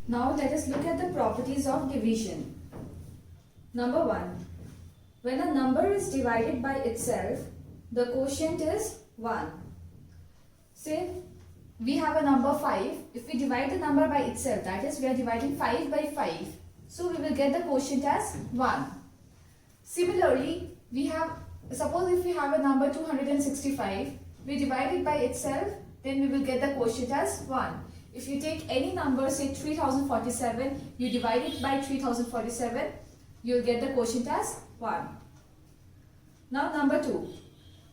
Now let us look at the properties of division. Number 1. When a number is divided by itself, the quotient is 1. Say we have a number 5. If we divide the number by itself, that is we are dividing 5 by 5. So we will get the quotient as 1. Similarly, suppose if we have a number 265, we divide it by itself, then we will get the quotient as 1. If you take any number, say 3047, you divide it by 3047, you will get the quotient as 1. Now number 2.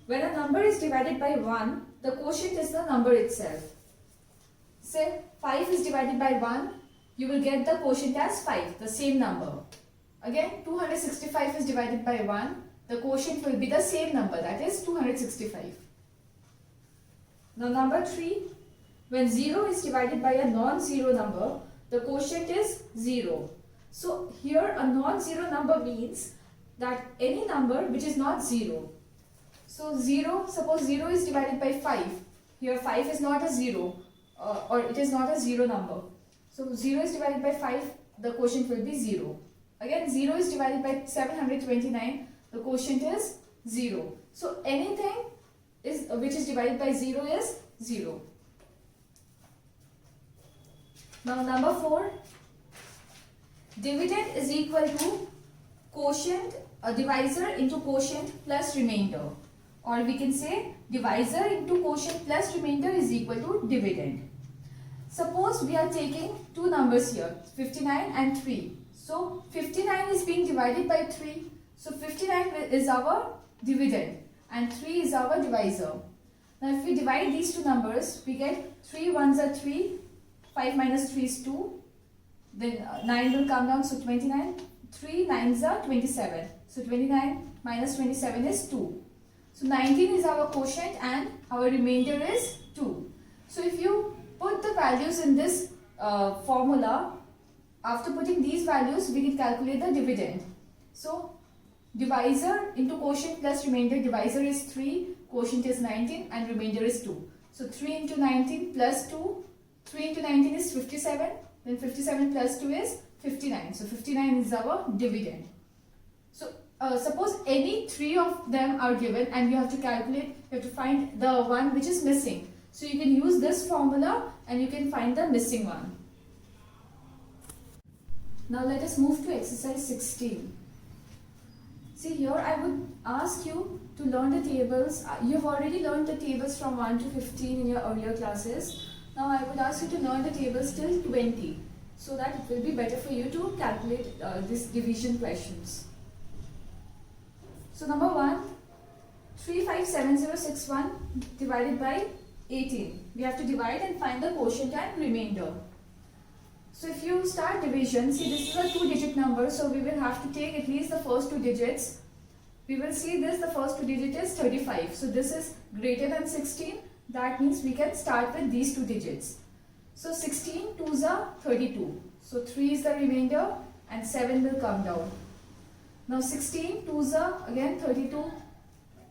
When a number is divided by 1, the quotient is the number itself. Say 5 is divided by 1, you will get the quotient as 5, the same number. Again, 265 is divided by 1, the quotient will be the same number, that is 265. Now number 3, when 0 is divided by a non-zero number, the quotient is 0. So here a non-zero number means that any number which is not 0. So 0, suppose 0 is divided by 5. Here 5 is not a 0 or it is not a 0 number. So 0 is divided by 5, the quotient will be 0. Again 0 is divided by 729, the quotient is 0. So anything which is divided by 0 is 0. Now number 4, dividend is equal to quotient, divisor into quotient plus remainder, or we can say divisor into quotient plus remainder is equal to dividend. Suppose we are taking two numbers here, 59 and 3. So 59 is being divided by 3. So 59 is our dividend and 3 is our divisor. Now if we divide these two numbers, we get 3 ones are 3, 5 minus 3 is 2, then 9 will come down, so 29, 3 9s are 27, so 29 minus 27 is 2. So 19 is our quotient and our remainder is 2. So if you put the values in this formula, after putting these values, we can calculate the dividend. So divisor into quotient plus remainder, divisor is 3, quotient is 19 and remainder is 2. So 3 into 19 plus 2, 3 into 19 is 57, then 57 plus 2 is 59. So 59 is our dividend. So suppose any three of them are given and you have to calculate, you have to find the one which is missing. So you can use this formula and you can find the missing one. Now let us move to exercise 16. See here I would ask you to learn the tables. You have already learned the tables from 1 to 15 in your earlier classes. Now I would ask you to learn the tables till 20 so that it will be better for you to calculate these division questions. So number 1, 357061 divided by 18. We have to divide and find the quotient and remainder. So if you start division, see this is a 2-digit number, so we will have to take at least the first 2 digits. We will see this, the first 2 digit is 35. So this is greater than 16. That means we can start with these 2 digits. So 16 2s are 32. So 3 is the remainder and 7 will come down. Now 16 2s are again 32.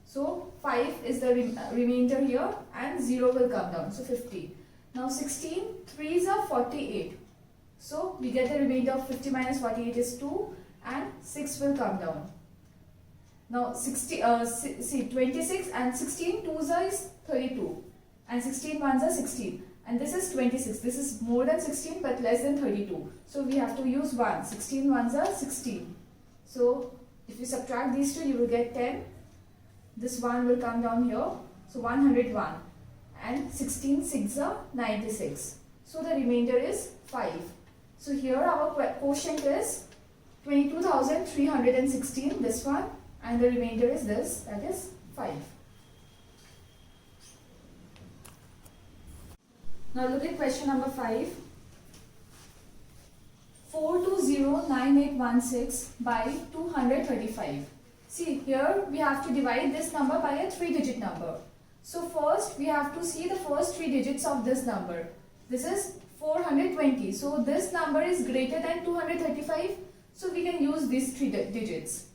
So 5 is the remainder here and 0 will come down. So 50. Now 16 3s are 48. So we get the remainder of 50 minus 48 is 2 and 6 will come down. Now 26 and 16 2s are is 32 and 16 1s are 16 and this is 26. This is more than 16 but less than 32. So we have to use 1. 16 1s are 16. So if you subtract these two you will get 10. This 1 will come down here. So 101 and 16 6s are 96. So the remainder is 5. So here our quotient is 22,316, this one, and the remainder is this, that is 5. Now look at question number 5. 4209816 by 235. See here we have to divide this number by a 3-digit number. So first we have to see the first 3 digits of this number. This is 420. So this number is greater than 235. So we can use these 3 digits.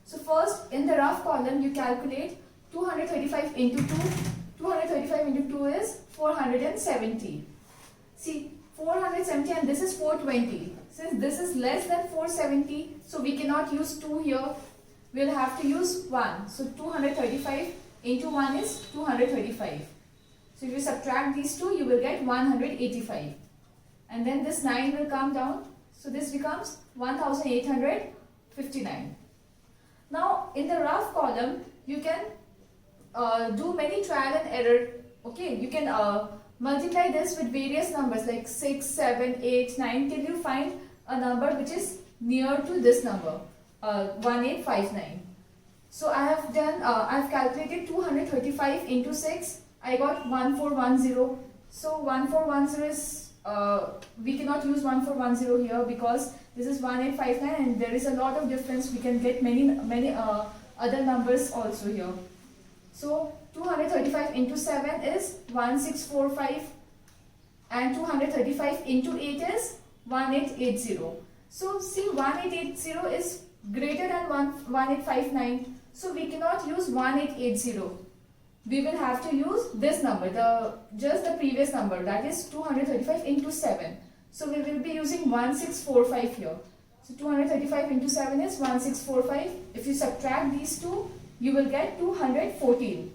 So first in the rough column you calculate 235 into 2. 235 into 2 is 470. See 470 and this is 420. Since this is less than 470, so we cannot use 2 here. We'll have to use 1. So 235 into 1 is 235. So if you subtract these two, you will get 185. And then this 9 will come down. So this becomes 1859. Now in the rough column, you can do many trial and error. Okay, you can multiply this with various numbers like 6, 7, 8, 9 till you find a number which is near to this number, 1859. So I have done, I have calculated 235 into 6. I got 1410. So 1410 is, we cannot use 1410 here because this is 1859 and there is a lot of difference. We can get many other numbers also here. So 235 into 7 is 1645 and 235 into 8 is 1880. So see, 1880 is greater than 1859. So we cannot use 1880. We will have to use this number, just the previous number, that is 235 into 7. So we will be using 1645 here. So 235 into 7 is 1645. If you subtract these two, you will get 214.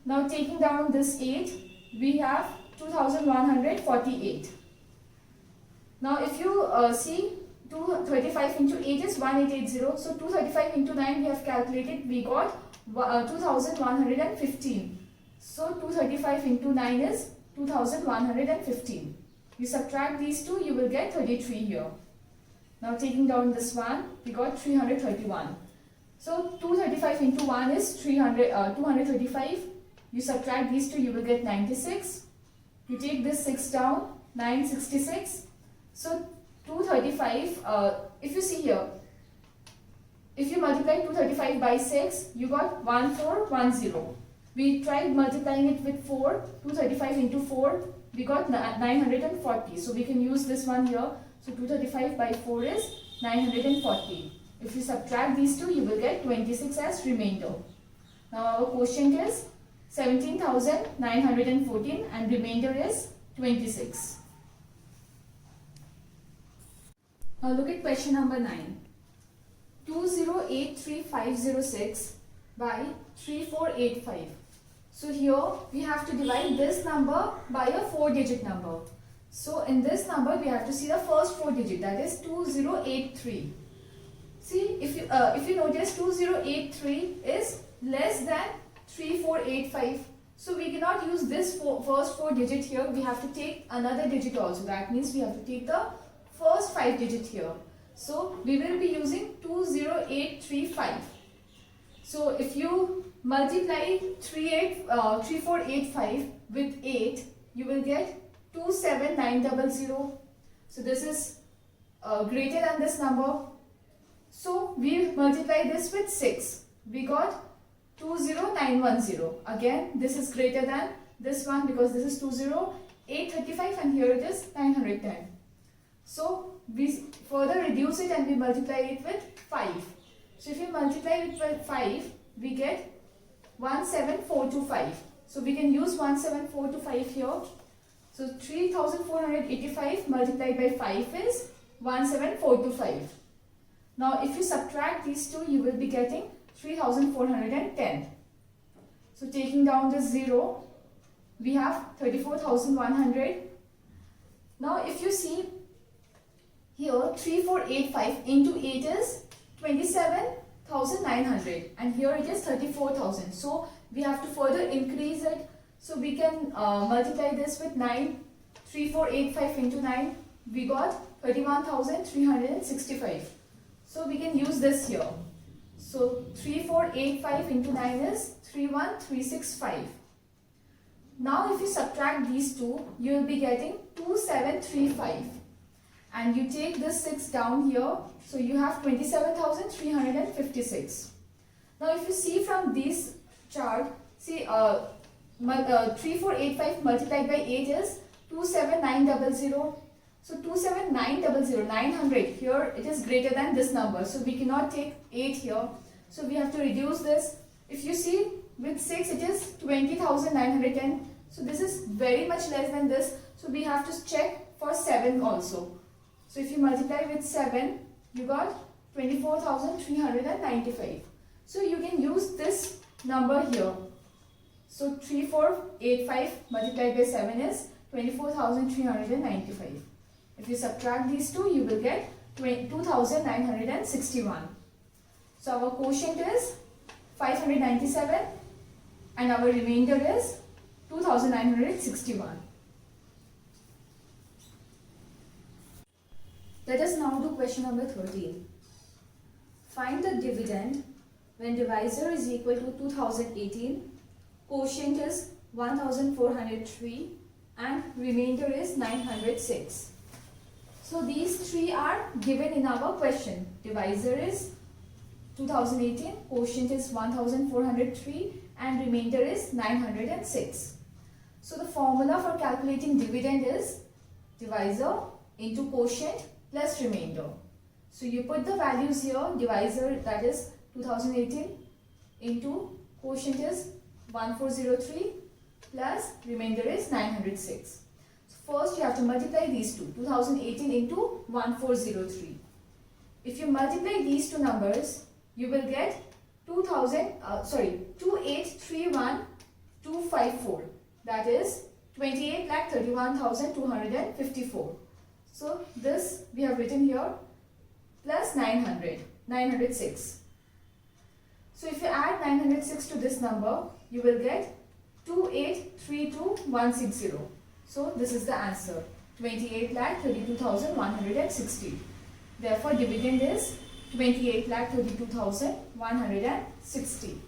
Now taking down this 8, we have 2148. Now if you see, 235 into 8 is 1880. So 235 into 9 we have calculated, we got 2115. So 235 into 9 is 2115. You subtract these two, you will get 33 here. Now taking down this one, we got 331. So 235 into 1 is 235. You subtract these two, you will get 96. You take this 6 down, 966. So 235, if you see here, if you multiply 235 by 6, you got 1410. We tried multiplying it with 4, 235 into 4, we got 940. So we can use this one here. So 235 by 4 is 940. If you subtract these two, you will get 26 as remainder. Now our quotient is 17,914 and remainder is 26. Now look at question number 9. 2083506 by 3485. So here we have to divide this number by a 4-digit number. So in this number we have to see the first 4 digit, that is 2083. See, if you notice, 2083 is less than 3485. So we cannot use this first 4 digit here. We have to take another digit also. That means we have to take the first 5 digit here. So we will be using 20835. So if you multiply 3485 with 8, you will get 27900. So this is greater than this number. So we multiply this with 6. We got 20910. Again, this is greater than this one because this is 20835 and here it is 910. So we further reduce it and we multiply it with 5. So if you multiply it with 5, we get 17425. So we can use 17425 here. So 3485 multiplied by 5 is 17425. Now if you subtract these two, you will be getting 3410. So taking down the 0, we have 34,100. Now if you see here, 3485 into 8 is 27,900 and here it is 34,000. So we have to further increase it. So we can multiply this with 9. 3485 into 9, we got 31,365. So we can use this here. So 3485 into 9 is 31365. Now if you subtract these two, you will be getting 2735. And you take this 6 down here, so you have 27,356. Now if you see from this chart, see 3485 multiplied by 8 is 27900. So 27900, 900, here it is greater than this number. So we cannot take 8 here. So we have to reduce this. If you see with 6 it is 20,910. So this is very much less than this. So we have to check for 7 also. So if you multiply with 7, you got 24,395. So you can use this number here. So 3485 multiplied by 7 is 24,395. If you subtract these two, you will get 2,961. So our quotient is 597 and our remainder is 2,961. Let us now do question number 13. Find the dividend when divisor is equal to 2018, quotient is 1403 and remainder is 906. So these three are given in our question. Divisor is 2018, quotient is 1403 and remainder is 906. So the formula for calculating dividend is divisor into quotient plus remainder. So you put the values here, divisor that is 2018 into quotient is 1403 plus remainder is 906. So first you have to multiply these two, 2018 into 1403. If you multiply these two numbers, you will get 2831,254. That is 28,31,254. So this we have written here plus 906. So if you add 906 to this number, you will get 2832,160. So this is the answer, 28,32,160. Therefore dividend is 28,32,160.